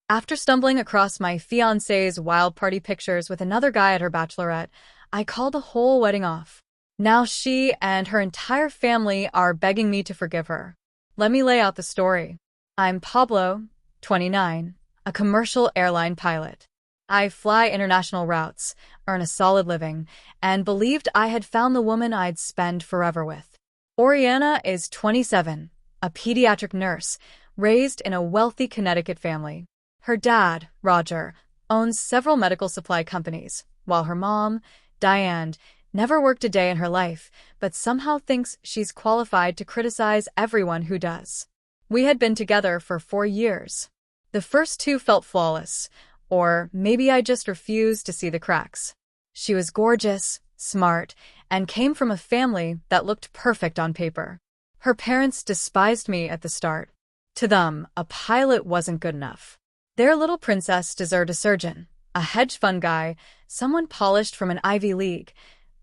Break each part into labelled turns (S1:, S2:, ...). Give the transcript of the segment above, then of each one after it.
S1: After stumbling across my fiancé's wild party pictures with another guy at her bachelorette, I called the whole wedding off. Now she and her entire family are begging me to forgive her. Let me lay out the story. I'm Pablo, 29, a commercial airline pilot. I fly international routes, earn a solid living, and believed I had found the woman I'd spend forever with. Oriana is 27, a pediatric nurse, raised in a wealthy Connecticut family. Her dad, Roger, owns several medical supply companies, while her mom, Diane, never worked a day in her life, but somehow thinks she's qualified to criticize everyone who does. We had been together for 4 years. The first 2 felt flawless, or maybe I just refused to see the cracks. She was gorgeous, smart, and came from a family that looked perfect on paper. Her parents despised me at the start. To them, a pilot wasn't good enough. Their little princess deserved a surgeon, a hedge fund guy, someone polished from an Ivy League,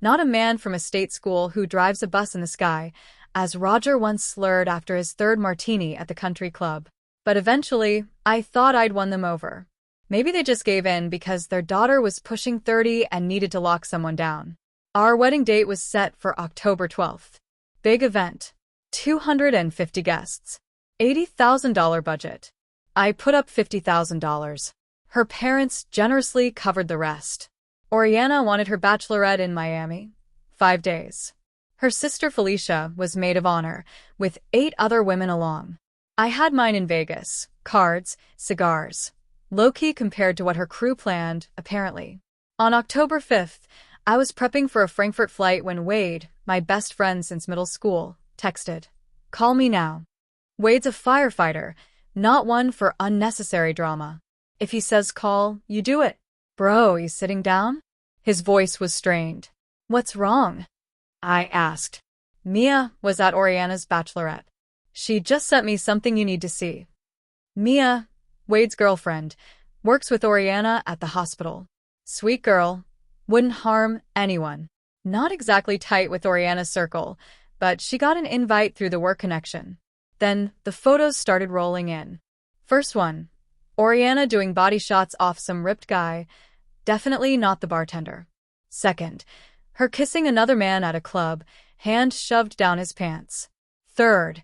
S1: not a man from a state school who drives a bus in the sky, as Roger once slurred after his 3rd martini at the country club. But eventually, I thought I'd won them over. Maybe they just gave in because their daughter was pushing 30 and needed to lock someone down. Our wedding date was set for October 12th. Big event. 250 guests. $80,000 budget. I put up $50,000. Her parents generously covered the rest. Oriana wanted her bachelorette in Miami. 5 days. Her sister Felicia was maid of honor, with 8 other women along. I had mine in Vegas. Cards, cigars. Low-key compared to what her crew planned, apparently. On October 5th, I was prepping for a Frankfurt flight when Wade, my best friend since middle school, texted, "Call me now." Wade's a firefighter, not one for unnecessary drama. If he says call, you do it. Bro, you sitting down? His voice was strained. What's wrong? I asked. Mia was at Oriana's bachelorette. She just sent me something you need to see. Mia, Wade's girlfriend, works with Oriana at the hospital. Sweet girl, wouldn't harm anyone. Not exactly tight with Oriana's circle, but she got an invite through the work connection. Then the photos started rolling in. First one, Oriana doing body shots off some ripped guy, definitely not the bartender. Second, her kissing another man at a club, hand shoved down his pants. Third,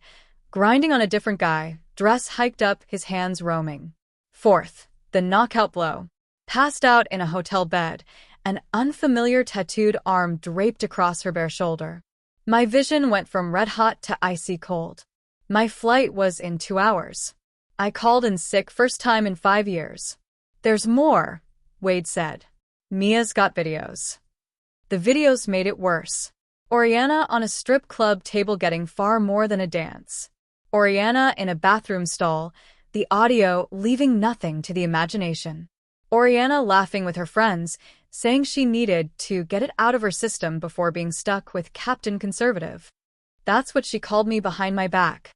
S1: grinding on a different guy, dress hiked up, his hands roaming. Fourth, the knockout blow. Passed out in a hotel bed, an unfamiliar tattooed arm draped across her bare shoulder. My vision went from red hot to icy cold. My flight was in 2 hours. I called in sick first time in 5 years. There's more, Wade said. Mia's got videos. The videos made it worse. Oriana on a strip club table getting far more than a dance. Oriana in a bathroom stall, the audio leaving nothing to the imagination. Oriana laughing with her friends, saying she needed to get it out of her system before being stuck with Captain Conservative. That's what she called me behind my back.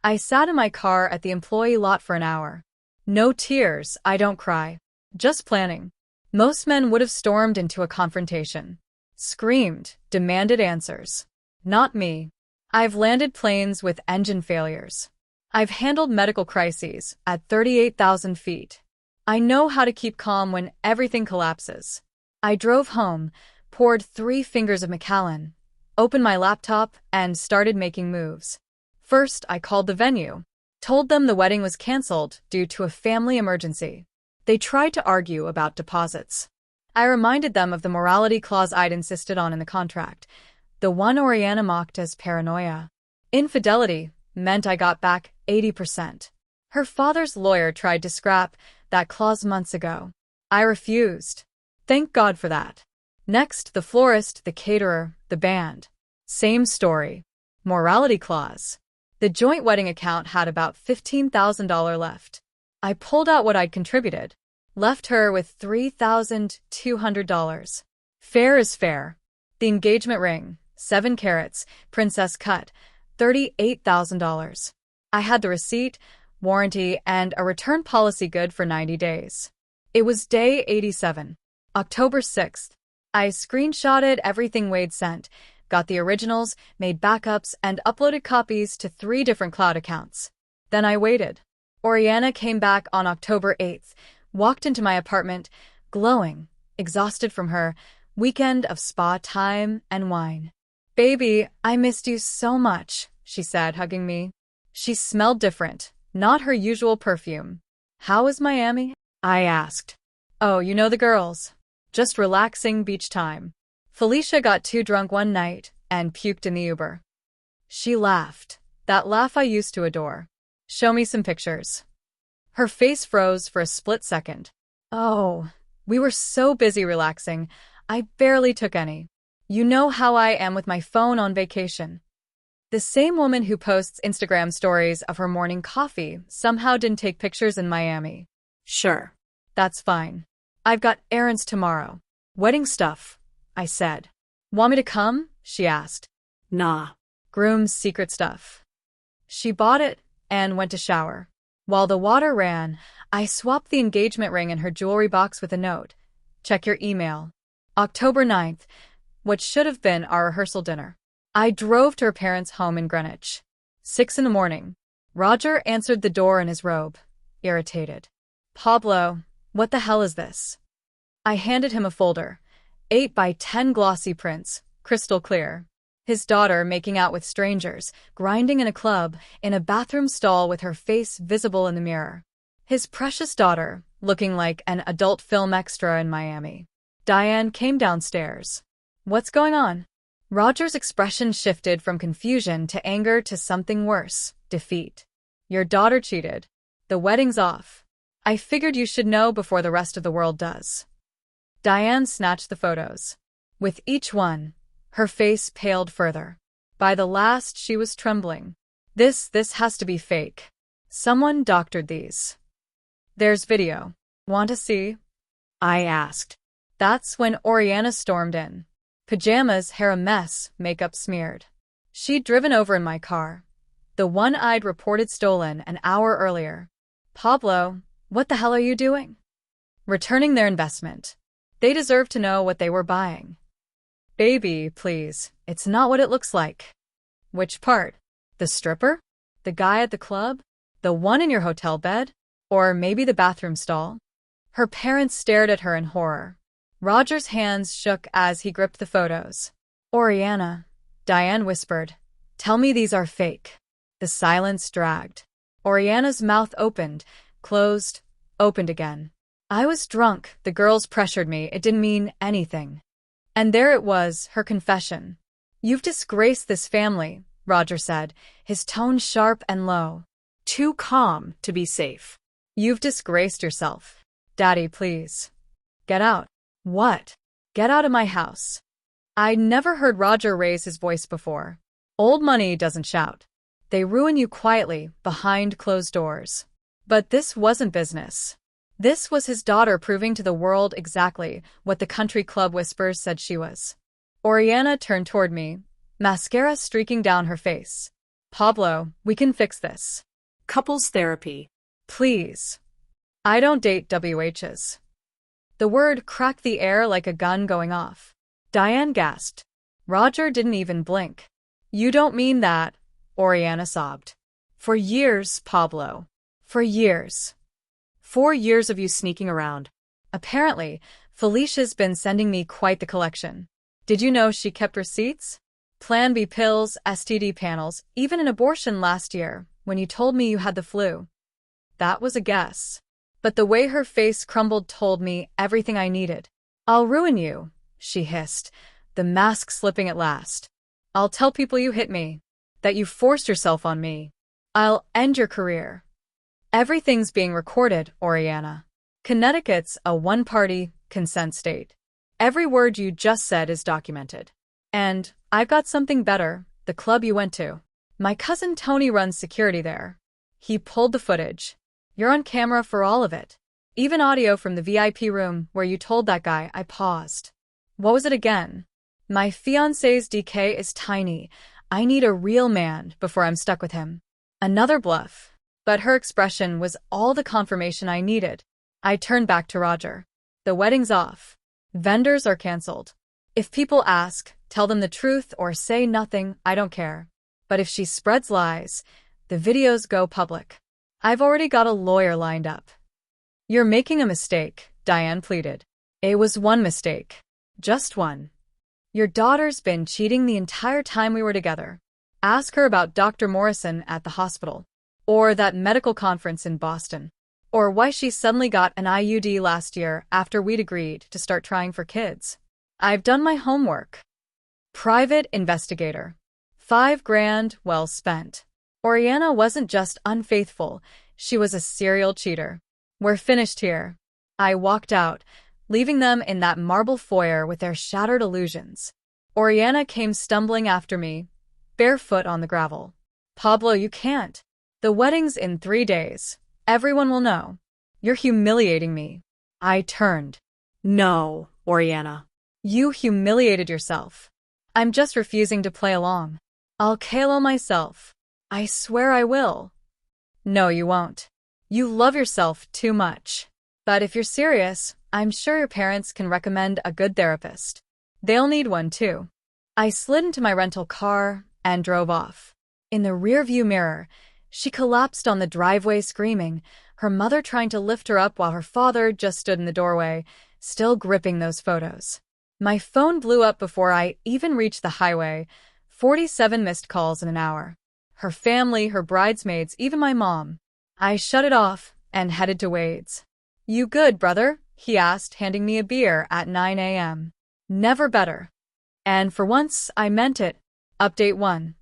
S1: I sat in my car at the employee lot for an hour. No tears, I don't cry. Just planning. Most men would have stormed into a confrontation. Screamed, demanded answers. Not me. I've landed planes with engine failures. I've handled medical crises at 38,000 feet. I know how to keep calm when everything collapses. I drove home, poured 3 fingers of Macallan, opened my laptop, and started making moves. First, I called the venue, told them the wedding was canceled due to a family emergency. They tried to argue about deposits. I reminded them of the morality clause I'd insisted on in the contract, the one Oriana mocked as paranoia. Infidelity meant I got back 80%. Her father's lawyer tried to scrap that clause months ago. I refused. Thank God for that. Next, the florist, the caterer, the band. Same story. Morality clause. The joint wedding account had about $15,000 left. I pulled out what I'd contributed. Left her with $3,200. Fair is fair. The engagement ring, 7 carats, princess cut, $38,000. I had the receipt, warranty, and a return policy good for 90 days. It was day 87, October 6th. I screenshotted everything Wade sent, got the originals, made backups, and uploaded copies to 3 different cloud accounts. Then I waited. Oriana came back on October 8th, walked into my apartment, glowing, exhausted from her weekend of spa time and wine. "Baby, I missed you so much," she said, hugging me. She smelled different, not her usual perfume. "How was Miami?" I asked. "Oh, you know the girls. Just relaxing beach time. Felicia got too drunk one night and puked in the Uber." She laughed, that laugh I used to adore. "Show me some pictures." Her face froze for a split second. "Oh, we were so busy relaxing, I barely took any. You know how I am with my phone on vacation." The same woman who posts Instagram stories of her morning coffee somehow didn't take pictures in Miami. "Sure. That's fine. I've got errands tomorrow. Wedding stuff," I said. "Want me to come?" she asked. "Nah. Groom's secret stuff." She bought it and went to shower. While the water ran, I swapped the engagement ring in her jewelry box with a note. "Check your email." October 9th, what should have been our rehearsal dinner. I drove to her parents' home in Greenwich. 6 in the morning. Roger answered the door in his robe, irritated. "Pablo, what the hell is this?" I handed him a folder. 8 by 10 glossy prints, crystal clear. His daughter making out with strangers, grinding in a club, in a bathroom stall with her face visible in the mirror. His precious daughter, looking like an adult film extra in Miami. Diane came downstairs. "What's going on?" Roger's expression shifted from confusion to anger to something worse, defeat. "Your daughter cheated. The wedding's off. I figured you should know before the rest of the world does." Diane snatched the photos. With each one, her face paled further. By the last, she was trembling. This has to be fake. Someone doctored these." "There's video. Want to see?" I asked. That's when Oriana stormed in. Pajamas, hair a mess, makeup smeared. She'd driven over in my car. The one I'd reported stolen an hour earlier. "Pablo, what the hell are you doing?" "Returning their investment. They deserve to know what they were buying." "Baby, please, it's not what it looks like." "Which part? The stripper? The guy at the club? The one in your hotel bed? Or maybe the bathroom stall?" Her parents stared at her in horror. Roger's hands shook as he gripped the photos. "Oriana," Diane whispered, "tell me these are fake." The silence dragged. Oriana's mouth opened, closed, opened again. I was drunk, the girls pressured me, it didn't mean anything. And there it was, her confession. "You've disgraced this family," Roger said, his tone sharp and low. Too calm to be safe. "You've disgraced yourself. Daddy, please. Get out." "What?" "Get out of my house." I'd never heard Roger raise his voice before. Old money doesn't shout. They ruin you quietly, behind closed doors. But this wasn't business. This was his daughter proving to the world exactly what the country club whispers said she was. Oriana turned toward me, mascara streaking down her face. "Pablo, we can fix this. Couples therapy. Please. I don't date WHs." The word cracked the air like a gun going off. Diane gasped. Roger didn't even blink. "You don't mean that," Oriana sobbed. "For years, Pablo. For years. 4 years of you sneaking around. Apparently, Felicia's been sending me quite the collection. Did you know she kept receipts? Plan B pills, STD panels, even an abortion last year, when you told me you had the flu." That was a guess. But the way her face crumbled told me everything I needed. "I'll ruin you," she hissed, the mask slipping at last. "I'll tell people you hit me, that you forced yourself on me. I'll end your career. Everything's being recorded, Oriana. Connecticut's a one-party, consent state. Every word you just said is documented. And I've got something better, the club you went to. My cousin Tony runs security there. He pulled the footage. You're on camera for all of it. Even audio from the VIP room where you told that guy." I paused. "What was it again?" "My fiancé's DK is tiny. I need a real man before I'm stuck with him." Another bluff. But her expression was all the confirmation I needed. I turned back to Roger. "The wedding's off. Vendors are canceled. If people ask, tell them the truth or say nothing, I don't care. But if she spreads lies, the videos go public." I've already got a lawyer lined up. You're making a mistake, Diane pleaded. It was one mistake. Just one. Your daughter's been cheating the entire time we were together. Ask her about Dr. Morrison at the hospital. Or that medical conference in Boston. Or why she suddenly got an IUD last year after we'd agreed to start trying for kids. I've done my homework. Private investigator. $5,000 well spent. Oriana wasn't just unfaithful, she was a serial cheater. We're finished here. I walked out, leaving them in that marble foyer with their shattered illusions. Oriana came stumbling after me, barefoot on the gravel. Pablo, you can't. The wedding's in 3 days. Everyone will know. You're humiliating me. I turned. No, Oriana. You humiliated yourself. I'm just refusing to play along. I'll KO myself. I swear I will. No, you won't. You love yourself too much. But if you're serious, I'm sure your parents can recommend a good therapist. They'll need one too. I slid into my rental car and drove off. In the rearview mirror, she collapsed on the driveway screaming, her mother trying to lift her up while her father just stood in the doorway, still gripping those photos. My phone blew up before I even reached the highway, 47 missed calls in an hour. Her family, her bridesmaids, even my mom. I shut it off and headed to Wade's. You good, brother? He asked, handing me a beer at 9 a.m. Never better. And for once, I meant it. Update 1.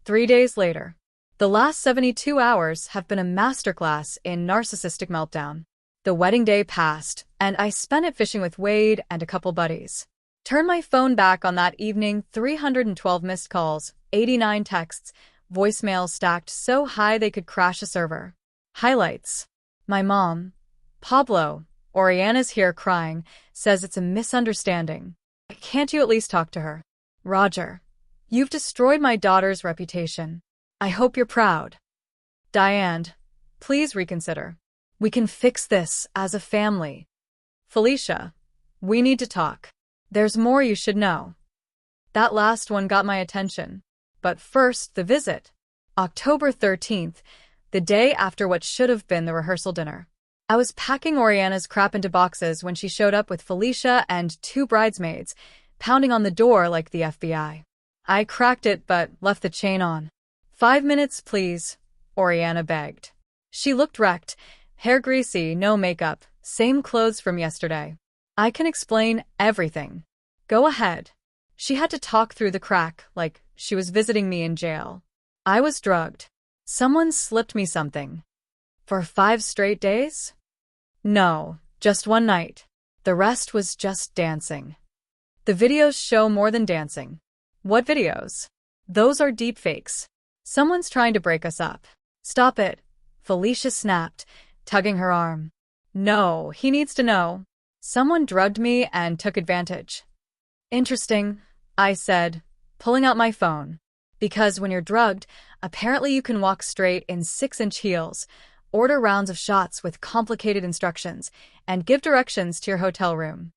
S1: 3 days later. The last 72 hours have been a masterclass in narcissistic meltdown. The wedding day passed, and I spent it fishing with Wade and a couple buddies. Turned my phone back on that evening, 312 missed calls, 89 texts, voicemails stacked so high they could crash a server. Highlights. My mom, Pablo, Oriana's here crying, says it's a misunderstanding. Can't you at least talk to her? Roger. You've destroyed my daughter's reputation. I hope you're proud. Diane, please reconsider. We can fix this as a family. Felicia, we need to talk. There's more you should know. That last one got my attention. But first, the visit. October 13th, the day after what should have been the rehearsal dinner. I was packing Oriana's crap into boxes when she showed up with Felicia and 2 bridesmaids, pounding on the door like the FBI. I cracked it but left the chain on. 5 minutes, please, Oriana begged. She looked wrecked, hair greasy, no makeup, same clothes from yesterday. I can explain everything. Go ahead. She had to talk through the crack like she was visiting me in jail. I was drugged. Someone slipped me something. For 5 straight days? No, just one night. The rest was just dancing. The videos show more than dancing. What videos? Those are deepfakes. Someone's trying to break us up. Stop it, Felicia snapped, tugging her arm. No, he needs to know. Someone drugged me and took advantage. Interesting, I said, pulling out my phone. Because when you're drugged, apparently you can walk straight in 6-inch heels, order rounds of shots with complicated instructions, and give directions to your hotel room.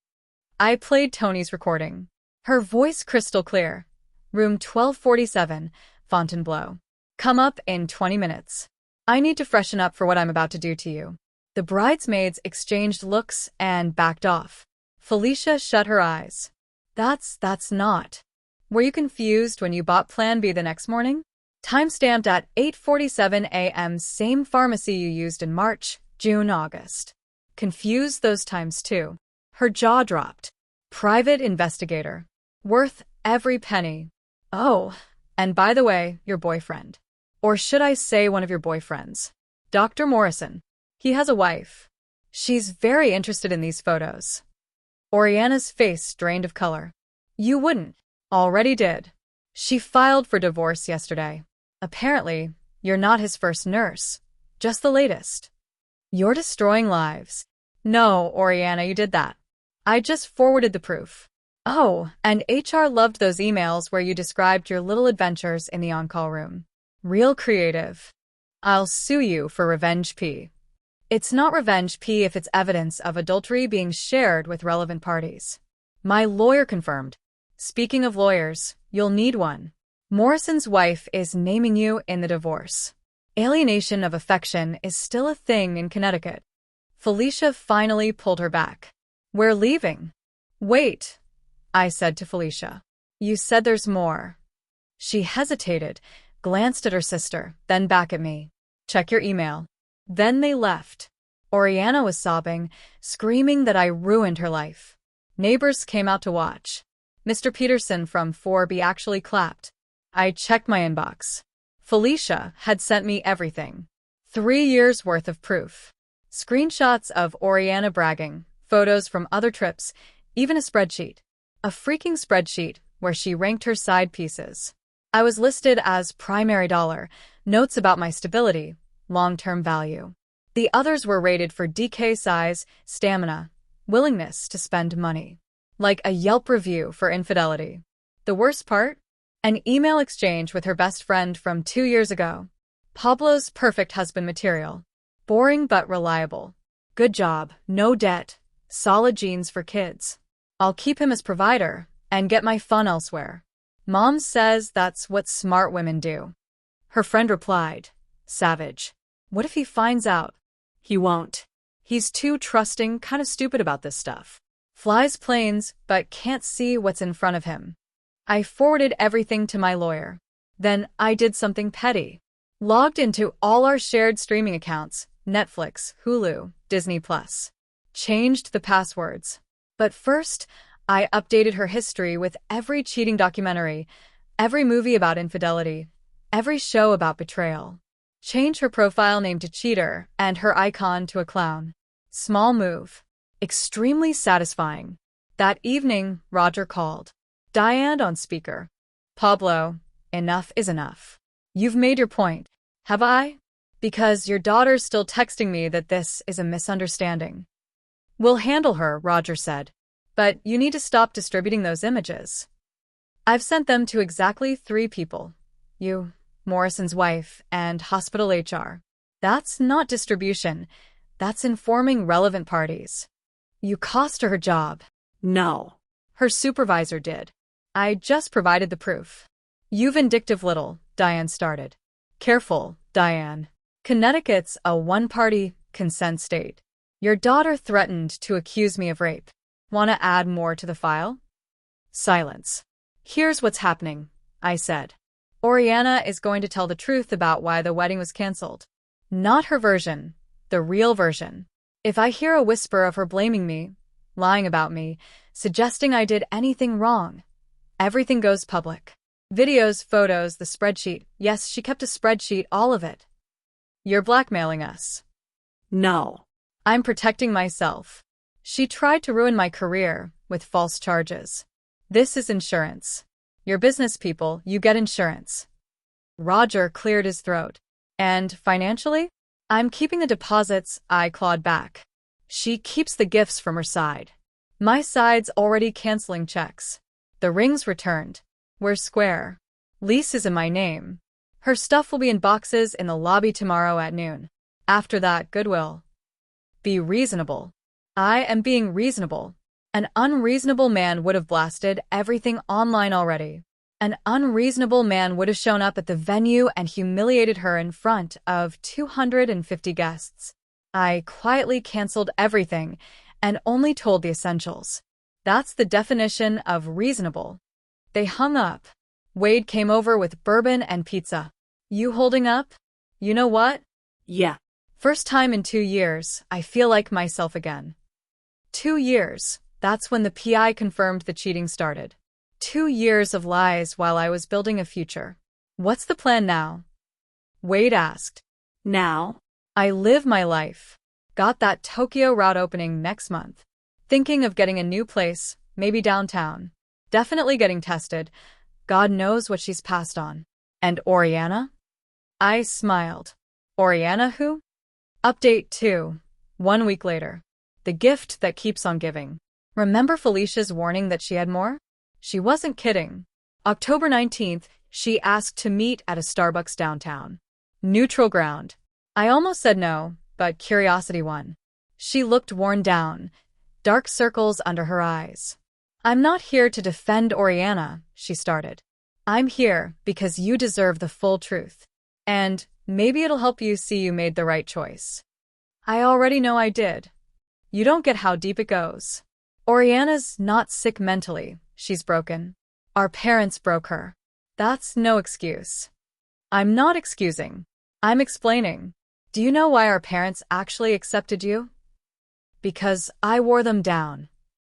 S1: I played Tony's recording. Her voice crystal clear. Room 1247, Fontainebleau. Come up in 20 minutes. I need to freshen up for what I'm about to do to you. The bridesmaids exchanged looks and backed off. Felicia shut her eyes. That's not. Were you confused when you bought Plan B the next morning? Timestamped at 8:47 a.m. Same pharmacy you used in March, June, August. Confused those times too. Her jaw dropped. Private investigator. Worth every penny. Oh, and by the way, your boyfriend. Or should I say one of your boyfriends? Dr. Morrison. He has a wife. She's very interested in these photos. Oriana's face drained of color. You wouldn't. Already did. She filed for divorce yesterday. Apparently, you're not his first nurse. Just the latest. You're destroying lives. No, Oriana, you did that. I just forwarded the proof. Oh, and HR loved those emails where you described your little adventures in the on-call room. Real creative. I'll sue you for revenge P. It's not revenge P if it's evidence of adultery being shared with relevant parties. My lawyer confirmed. Speaking of lawyers, you'll need one. Morrison's wife is naming you in the divorce. Alienation of affection is still a thing in Connecticut. Felicia finally pulled her back. We're leaving. Wait, I said to Felicia. You said there's more. She hesitated, glanced at her sister, then back at me. Check your email. Then they left. Oriana was sobbing, screaming that I ruined her life. Neighbors came out to watch. Mr. Peterson from 4B actually clapped. I checked my inbox. Felicia had sent me everything. 3 years worth of proof. Screenshots of Oriana bragging, photos from other trips, even a spreadsheet. A freaking spreadsheet where she ranked her side pieces. I was listed as primary dollar, notes about my stability, long-term value. The others were rated for DK size, stamina, willingness to spend money. Like a Yelp review for infidelity. The worst part? An email exchange with her best friend from 2 years ago. Pablo's perfect husband material. Boring but reliable. Good job, no debt, solid genes for kids. I'll keep him as provider and get my fun elsewhere. Mom says that's what smart women do. Her friend replied, savage. What if he finds out? He won't. He's too trusting, kind of stupid about this stuff. Flies planes, but can't see what's in front of him. I forwarded everything to my lawyer. Then I did something petty. Logged into all our shared streaming accounts, Netflix, Hulu, Disney+. Changed the passwords. But first, I updated her history with every cheating documentary, every movie about infidelity, every show about betrayal. Changed her profile name to cheater and her icon to a clown. Small move. Extremely satisfying. That evening, Roger called. Diane on speaker. Pablo, enough is enough. You've made your point. Have I? Because your daughter's still texting me that this is a misunderstanding. We'll handle her, Roger said. But you need to stop distributing those images. I've sent them to exactly 3 people. You, Morrison's wife, and hospital HR. That's not distribution. That's informing relevant parties. You cost her job. No. Her supervisor did. I just provided the proof. You vindictive little, Diane started. Careful, Diane. Connecticut's a one-party consent state. Your daughter threatened to accuse me of rape. Want to add more to the file? Silence. Here's what's happening, I said. Oriana is going to tell the truth about why the wedding was canceled. Not her version, the real version. If I hear a whisper of her blaming me, lying about me, suggesting I did anything wrong, everything goes public. Videos, photos, the spreadsheet. Yes, she kept a spreadsheet, all of it. You're blackmailing us. No. I'm protecting myself. She tried to ruin my career with false charges. This is insurance. You're business people, you get insurance. Roger cleared his throat. And financially? I'm keeping the deposits, I clawed back. She keeps the gifts from her side. My side's already canceling checks. The ring's returned. We're square. Lease is in my name. Her stuff will be in boxes in the lobby tomorrow at noon. After that, goodwill. Be reasonable. I am being reasonable. An unreasonable man would have blasted everything online already. An unreasonable man would have shown up at the venue and humiliated her in front of 250 guests. I quietly canceled everything and only told the essentials. That's the definition of reasonable. They hung up. Wade came over with bourbon and pizza. You holding up? You know what? Yeah. First time in 2 years, I feel like myself again. 2 years, that's when the PI confirmed the cheating started. 2 years of lies while I was building a future. What's the plan now? Wade asked. Now? I live my life. Got that Tokyo route opening next month. Thinking of getting a new place, maybe downtown. Definitely getting tested. God knows what she's passed on. And Oriana? I smiled. Oriana who? Update 2. 1 week later. The gift that keeps on giving. Remember Felicia's warning that she had more? She wasn't kidding. October 19th, she asked to meet at a Starbucks downtown. Neutral ground. I almost said no, but curiosity won. She looked worn down, dark circles under her eyes. I'm not here to defend Oriana, she started. I'm here because you deserve the full truth. And Maybe it'll help you see you made the right choice. I already know I did. You don't get how deep it goes. Oriana's not sick mentally, she's broken. Our parents broke her. That's no excuse. I'm not excusing. I'm explaining. Do you know why our parents actually accepted you? Because I wore them down.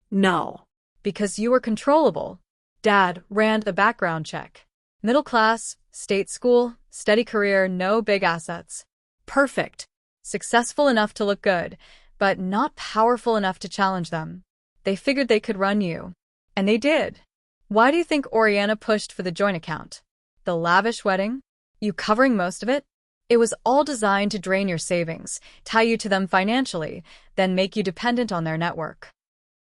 S2: No.
S1: Because you were controllable. Dad ran the background check. Middle class, state school, steady career, no big assets. Perfect. Successful enough to look good, but not powerful enough to challenge them. They figured they could run you. And they did. Why do you think Oriana pushed for the joint account? The lavish wedding? You covering most of it? It was all designed to drain your savings, tie you to them financially, then make you dependent on their network.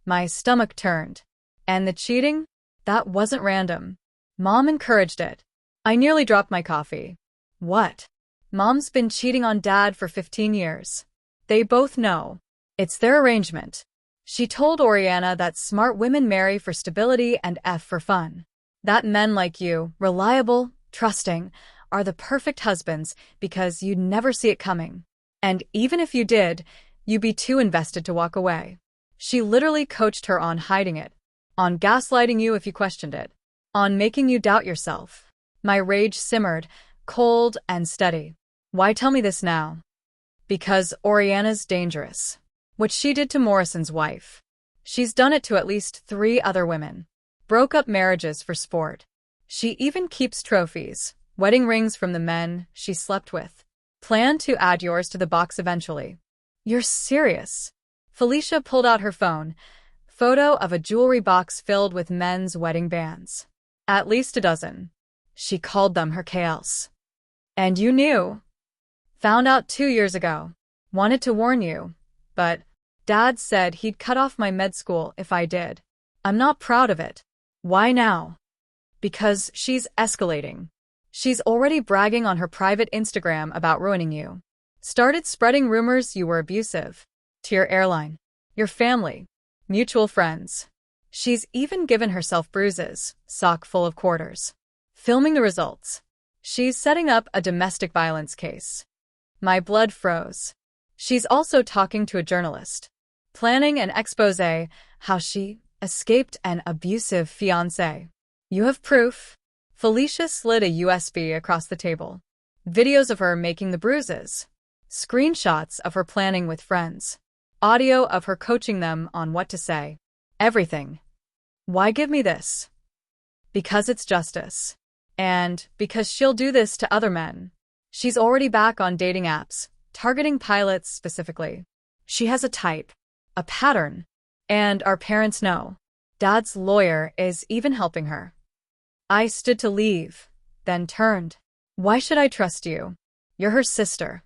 S1: My stomach turned. And the cheating? That wasn't random. Mom encouraged it. I nearly dropped my coffee. What? Mom's been cheating on Dad for 15 years. They both know. It's their arrangement. She told Oriana that smart women marry for stability and F for fun. That men like you, reliable, trusting, are the perfect husbands because you'd never see it coming. And even if you did, you'd be too invested to walk away. She literally coached her on hiding it, on gaslighting you if you questioned it, on making you doubt yourself. My rage simmered, cold and steady. Why tell me this now? Because Oriana's dangerous. What she did to Morrison's wife. She's done it to at least 3 other women. Broke up marriages for sport. She even keeps trophies, wedding rings from the men she slept with. Plan to add yours to the box eventually. You're serious? Felicia pulled out her phone. Photo of a jewelry box filled with men's wedding bands. At least a dozen. She called them her chaos. And you knew. Found out 2 years ago. Wanted to warn you. But Dad said he'd cut off my med school if I did. I'm not proud of it. Why now? Because she's escalating. She's already bragging on her private Instagram about ruining you. Started spreading rumors you were abusive. To your airline, your family, mutual friends. She's even given herself bruises, sock full of quarters. Filming the results. She's setting up a domestic violence case. My blood froze. She's also talking to a journalist. Planning an exposé, how she escaped an abusive fiancé. You have proof? Felicia slid a USB across the table. Videos of her making the bruises. Screenshots of her planning with friends. Audio of her coaching them on what to say. Everything. Why give me this? Because it's justice. And because she'll do this to other men. She's already back on dating apps, targeting pilots specifically. She has a type, a pattern, and our parents know. Dad's lawyer is even helping her. I stood to leave, then turned. Why should I trust you? You're her sister.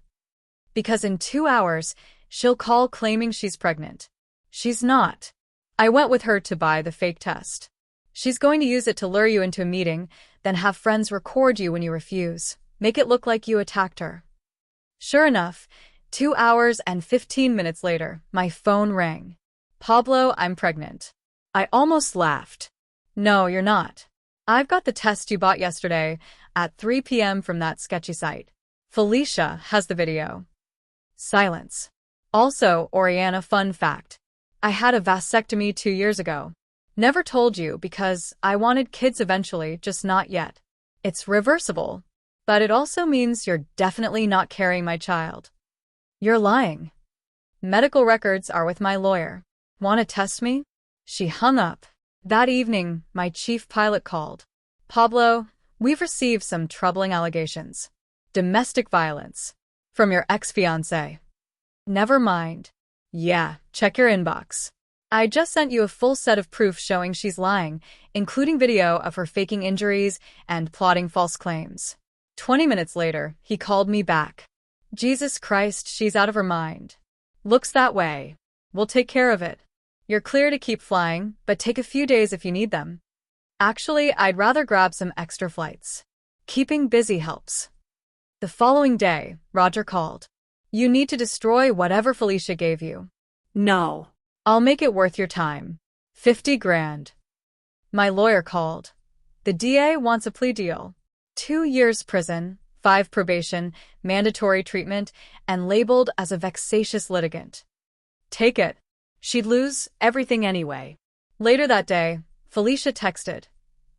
S1: Because in 2 hours, she'll call claiming she's pregnant. She's not. I went with her to buy the fake test. She's going to use it to lure you into a meeting, then have friends record you when you refuse. Make it look like you attacked her. Sure enough, 2 hours and 15 minutes later, my phone rang. Pablo, I'm pregnant. I almost laughed. No, you're not. I've got the test you bought yesterday at 3 p.m. from that sketchy site. Felicia has the video. Silence. Also, Oriana, fun fact. I had a vasectomy 2 years ago. Never told you because I wanted kids eventually, just not yet. It's reversible, but it also means you're definitely not carrying my child. You're lying. Medical records are with my lawyer. Want to test me? She hung up. That evening, my chief pilot called. Pablo, we've received some troubling allegations. Domestic violence. From your ex-fiancé. Never mind. Yeah, check your inbox. I just sent you a full set of proof showing she's lying, including video of her faking injuries and plotting false claims. 20 minutes later, he called me back. Jesus Christ, she's out of her mind. Looks that way. We'll take care of it. You're clear to keep flying, but take a few days if you need them. Actually, I'd rather grab some extra flights. Keeping busy helps. The following day, Roger called. You need to destroy whatever Felicia gave you.
S2: No.
S1: I'll make it worth your time. 50 grand. My lawyer called. The DA wants a plea deal. 2 years prison, 5 probation, mandatory treatment, and labeled as a vexatious litigant. Take it. She'd lose everything anyway. Later that day, Felicia texted.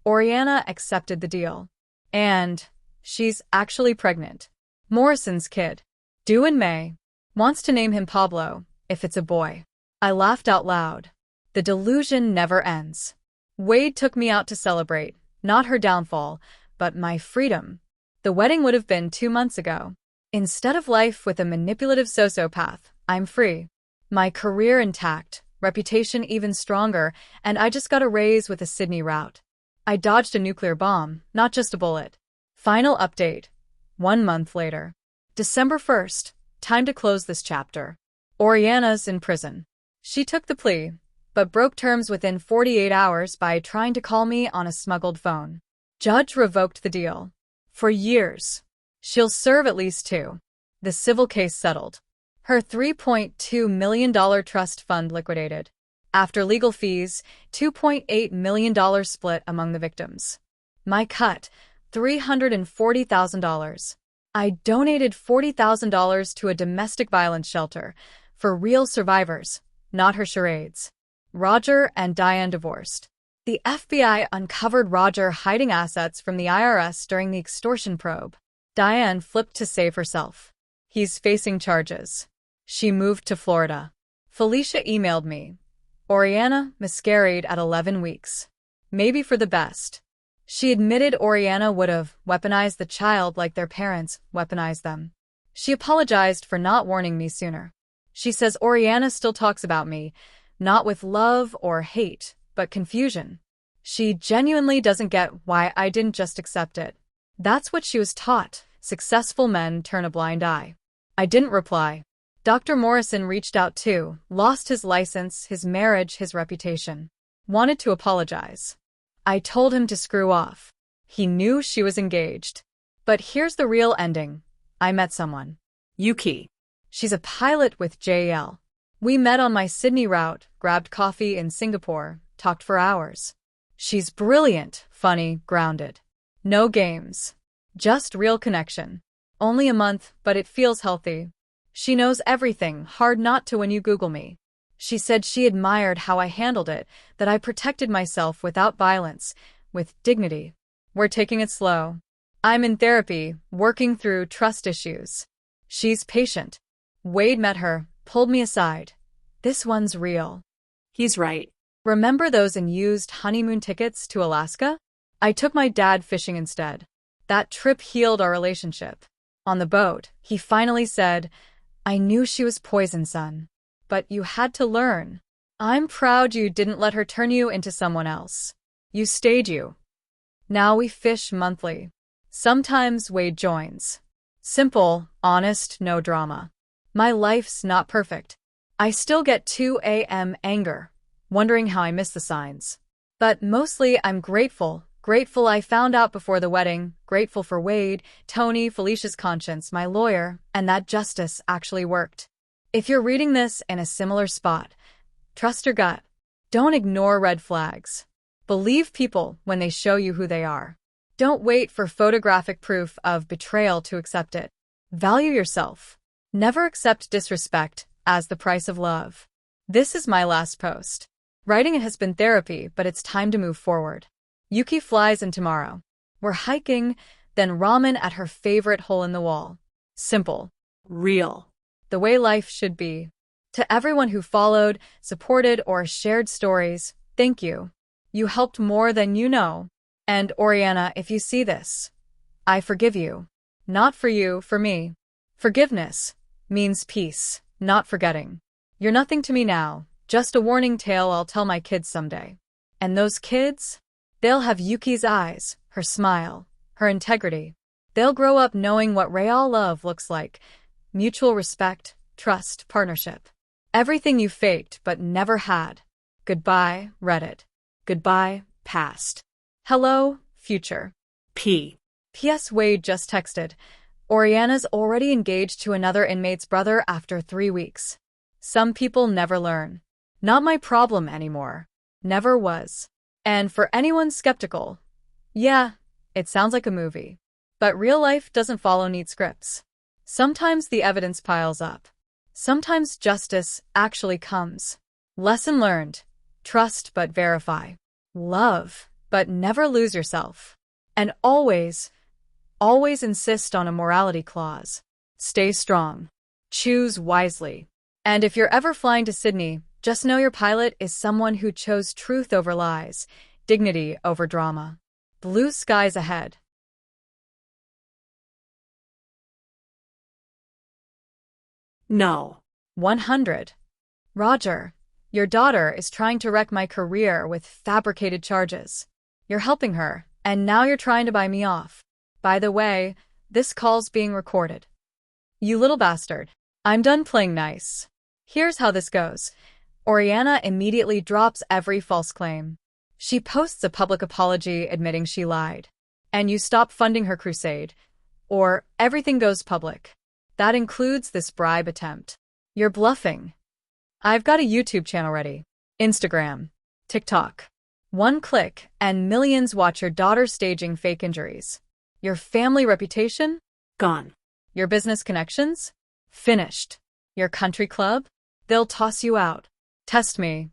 S1: Oriana accepted the deal. And she's actually pregnant. Morrison's kid. Due in May. Wants to name him Pablo, if it's a boy. I laughed out loud. The delusion never ends. Wade took me out to celebrate, not her downfall, but my freedom. The wedding would have been 2 months ago. Instead of life with a manipulative sociopath, I'm free. My career intact, reputation even stronger, and I just got a raise with a Sydney route. I dodged a nuclear bomb, not just a bullet. Final update. 1 month later. December 1st. Time to close this chapter. Oriana's in prison. She took the plea, but broke terms within 48 hours by trying to call me on a smuggled phone. Judge revoked the deal. For years. She'll serve at least 2. The civil case settled. Her $3.2 million trust fund liquidated. After legal fees, $2.8 million split among the victims. My cut, $340,000. I donated $40,000 to a domestic violence shelter for real survivors, not her charades. Roger and Diane divorced. The FBI uncovered Roger hiding assets from the IRS during the extortion probe. Diane flipped to save herself. He's facing charges. She moved to Florida. Felicia emailed me. Oriana miscarried at 11 weeks. Maybe for the best. She admitted Oriana would have weaponized the child like their parents weaponized them. She apologized for not warning me sooner. She says Oriana still talks about me, not with love or hate, but confusion. She genuinely doesn't get why I didn't just accept it. That's what she was taught. Successful men turn a blind eye. I didn't reply. Dr. Morrison reached out too, lost his license, his marriage, his reputation. Wanted to apologize. I told him to screw off. He knew she was engaged. But here's the real ending. I met someone.
S2: Yuki.
S1: She's a pilot with JL. We met on my Sydney route, grabbed coffee in Singapore, talked for hours. She's brilliant, funny, grounded. No games. Just real connection. Only a month, but it feels healthy. She knows everything, hard not to when you Google me. She said she admired how I handled it, that I protected myself without violence, with dignity. We're taking it slow. I'm in therapy, working through trust issues. She's patient. Wade met her, pulled me aside. This one's real.
S2: He's right.
S1: Remember those unused honeymoon tickets to Alaska? I took my dad fishing instead. That trip healed our relationship. On the boat, he finally said, I knew she was poison, son. But you had to learn. I'm proud you didn't let her turn you into someone else. You stayed you. Now we fish monthly. Sometimes Wade joins. Simple, honest, no drama. My life's not perfect. I still get 2 a.m. anger, wondering how I miss the signs. But mostly I'm grateful. Grateful I found out before the wedding, grateful for Wade, Tony, Felicia's conscience, my lawyer, and that justice actually worked. If you're reading this in a similar spot, trust your gut. Don't ignore red flags. Believe people when they show you who they are. Don't wait for photographic proof of betrayal to accept it. Value yourself. Never accept disrespect as the price of love. This is my last post. Writing it has been therapy, but it's time to move forward. Yuki flies in tomorrow. We're hiking, then ramen at her favorite hole in the wall. Simple.
S2: Real.
S1: The way life should be. To everyone who followed, supported, or shared stories, thank you. You helped more than you know. And Oriana, if you see this, I forgive you. Not for you, for me. Forgiveness means peace, not forgetting. You're nothing to me now, just a warning tale I'll tell my kids someday. And those kids? They'll have Yuki's eyes, her smile, her integrity. They'll grow up knowing what real love looks like. Mutual respect, trust, partnership. Everything you faked but never had. Goodbye, Reddit. Goodbye, past. Hello, future.
S2: P.
S1: P.S. Wade just texted. Oriana's already engaged to another inmate's brother after 3 weeks. Some people never learn. Not my problem anymore. Never was. And for anyone skeptical, yeah, it sounds like a movie. But real life doesn't follow neat scripts. Sometimes the evidence piles up. Sometimes justice actually comes. Lesson learned. Trust but verify. Love, but never lose yourself. And always, always insist on a morality clause. Stay strong. Choose wisely. And if you're ever flying to Sydney, just know your pilot is someone who chose truth over lies, dignity over drama. Blue skies ahead.
S2: No.
S1: 100. Roger, your daughter is trying to wreck my career with fabricated charges. You're helping her, and now you're trying to buy me off. By the way, this call's being recorded. You little bastard. I'm done playing nice. Here's how this goes. Oriana immediately drops every false claim. She posts a public apology admitting she lied. And you stop funding her crusade. Or everything goes public. That includes this bribe attempt. You're bluffing. I've got a YouTube channel ready. Instagram. TikTok. One click, and millions watch your daughter staging fake injuries. Your family reputation?
S2: Gone.
S1: Your business connections? Finished. Your country club? They'll toss you out. Test me.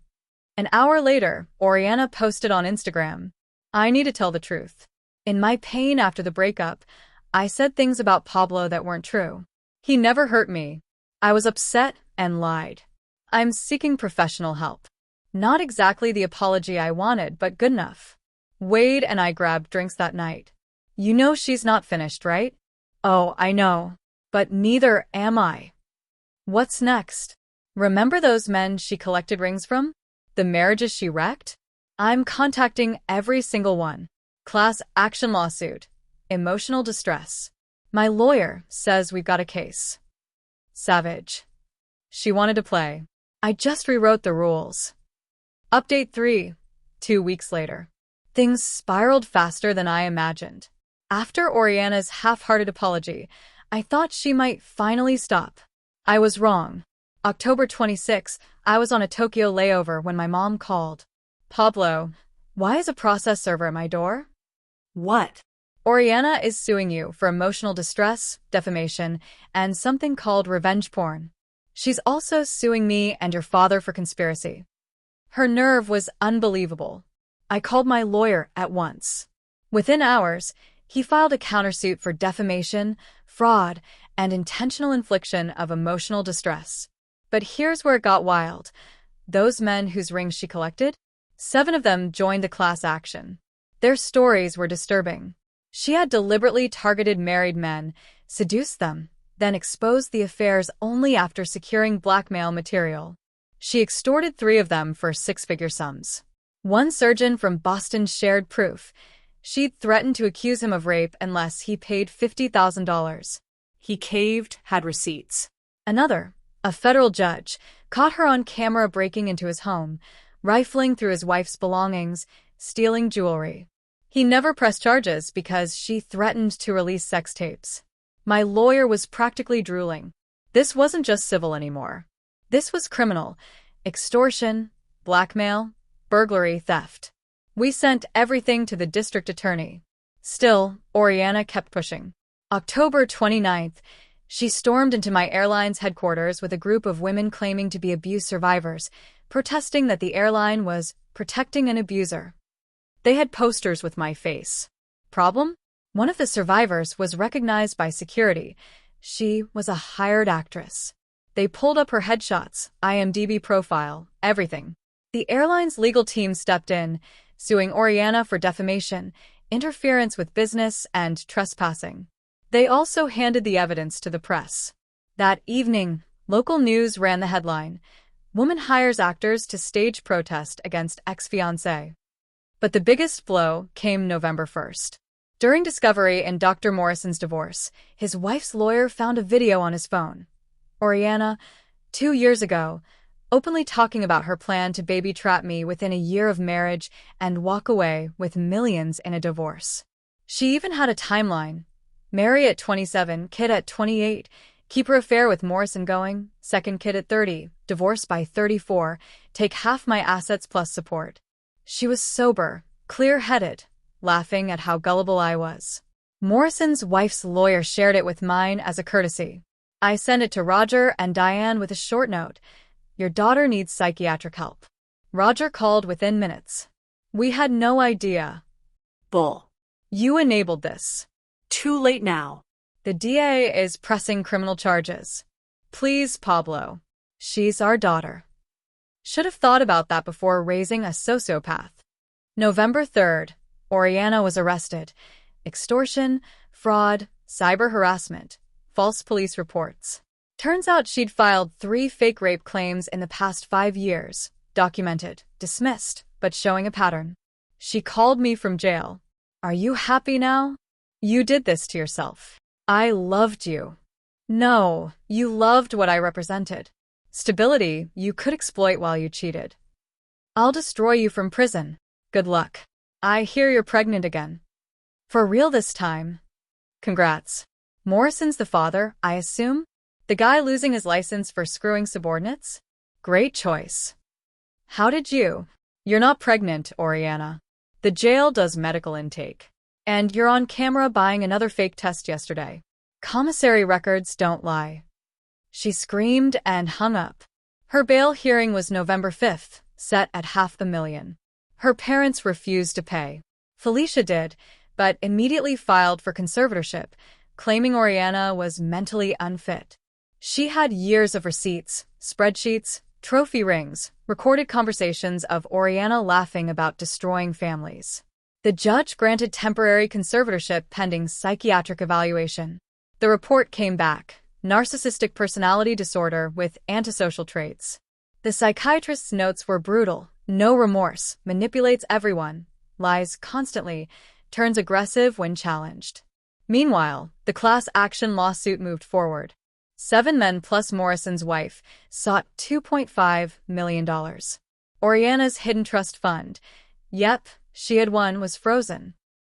S1: An hour later, Oriana posted on Instagram. I need to tell the truth. In my pain after the breakup, I said things about Pablo that weren't true. He never hurt me. I was upset and lied. I'm seeking professional help. Not exactly the apology I wanted, but good enough. Wade and I grabbed drinks that night. You know she's not finished, right? Oh, I know. But neither am I. What's next? Remember those men she collected rings from? The marriages she wrecked? I'm contacting every single one. Class action lawsuit. Emotional distress. My lawyer says we've got a case. Savage. She wanted to play. I just rewrote the rules. Update 3. 2 weeks later. Things spiraled faster than I imagined. After Oriana's half-hearted apology, I thought she might finally stop. I was wrong. October 26, I was on a Tokyo layover when my mom called. Pablo, why is a process server at my door?
S2: What?
S1: Oriana is suing you for emotional distress, defamation, and something called revenge porn. She's also suing me and your father for conspiracy. Her nerve was unbelievable. I called my lawyer at once. Within hours, he filed a countersuit for defamation, fraud, and intentional infliction of emotional distress. But here's where it got wild. Those men whose rings she collected? 7 of them joined the class action. Their stories were disturbing. She had deliberately targeted married men, seduced them, then exposed the affairs only after securing blackmail material. She extorted 3 of them for 6-figure sums. One surgeon from Boston shared proof. She'd threatened to accuse him of rape unless he paid $50,000.
S2: He caved, had receipts.
S1: Another, a federal judge, caught her on camera breaking into his home, rifling through his wife's belongings, stealing jewelry. He never pressed charges because she threatened to release sex tapes. My lawyer was practically drooling. This wasn't just civil anymore. This was criminal. Extortion, blackmail, burglary, theft. We sent everything to the district attorney. Still, Oriana kept pushing. October 29th, she stormed into my airline's headquarters with a group of women claiming to be abuse survivors, protesting that the airline was protecting an abuser. They had posters with my face. Problem? One of the survivors was recognized by security. She was a hired actress. They pulled up her headshots, IMDb profile, everything. The airline's legal team stepped in, suing Oriana for defamation, interference with business, and trespassing. They also handed the evidence to the press. That evening, local news ran the headline, "Woman hires actors to stage protest against ex-fiancé." But the biggest blow came November 1st. During discovery in Dr. Morrison's divorce, his wife's lawyer found a video on his phone. Oriana, 2 years ago, openly talking about her plan to baby trap me within a year of marriage and walk away with millions in a divorce. She even had a timeline. Marry at 27, kid at 28, keep her affair with Morrison going, second kid at 30, divorce by 34, take half my assets plus support. She was sober, clear-headed, laughing at how gullible I was. Morrison's wife's lawyer shared it with mine as a courtesy. I sent it to Roger and Diane with a short note. Your daughter needs psychiatric help. Roger called within minutes. We had no idea.
S2: Bull.
S1: You enabled this.
S2: Too late now.
S1: The DA is pressing criminal charges. Please, Pablo. She's our daughter. Should have thought about that before raising a sociopath. November 3rd, Oriana was arrested. Extortion, fraud, cyber harassment, false police reports. Turns out she'd filed 3 fake rape claims in the past 5 years. Documented, dismissed, but showing a pattern. She called me from jail. Are you happy now? You did this to yourself. I loved you. No, you loved what I represented. Stability you could exploit while you cheated. I'll destroy you from prison. Good luck. I hear you're pregnant again. For real this time. Congrats. Morrison's the father, I assume? The guy losing his license for screwing subordinates? Great choice. How did you? You're not pregnant, Oriana. The jail does medical intake. And you're on camera buying another fake test yesterday. Commissary records don't lie. She screamed and hung up. Her bail hearing was November 5th, set at $500,000. Her parents refused to pay. Felicia did, but immediately filed for conservatorship, claiming Oriana was mentally unfit. She had years of receipts, spreadsheets, trophy rings, recorded conversations of Oriana laughing about destroying families. The judge granted temporary conservatorship pending psychiatric evaluation. The report came back: narcissistic personality disorder with antisocial traits. The psychiatrist's notes were brutal: no remorse, manipulates everyone, lies constantly, turns aggressive when challenged. Meanwhile, the class action lawsuit moved forward. 7 men plus Morrison's wife sought $2.5 million. Oriana's hidden trust fund, yep, she had won, was frozen.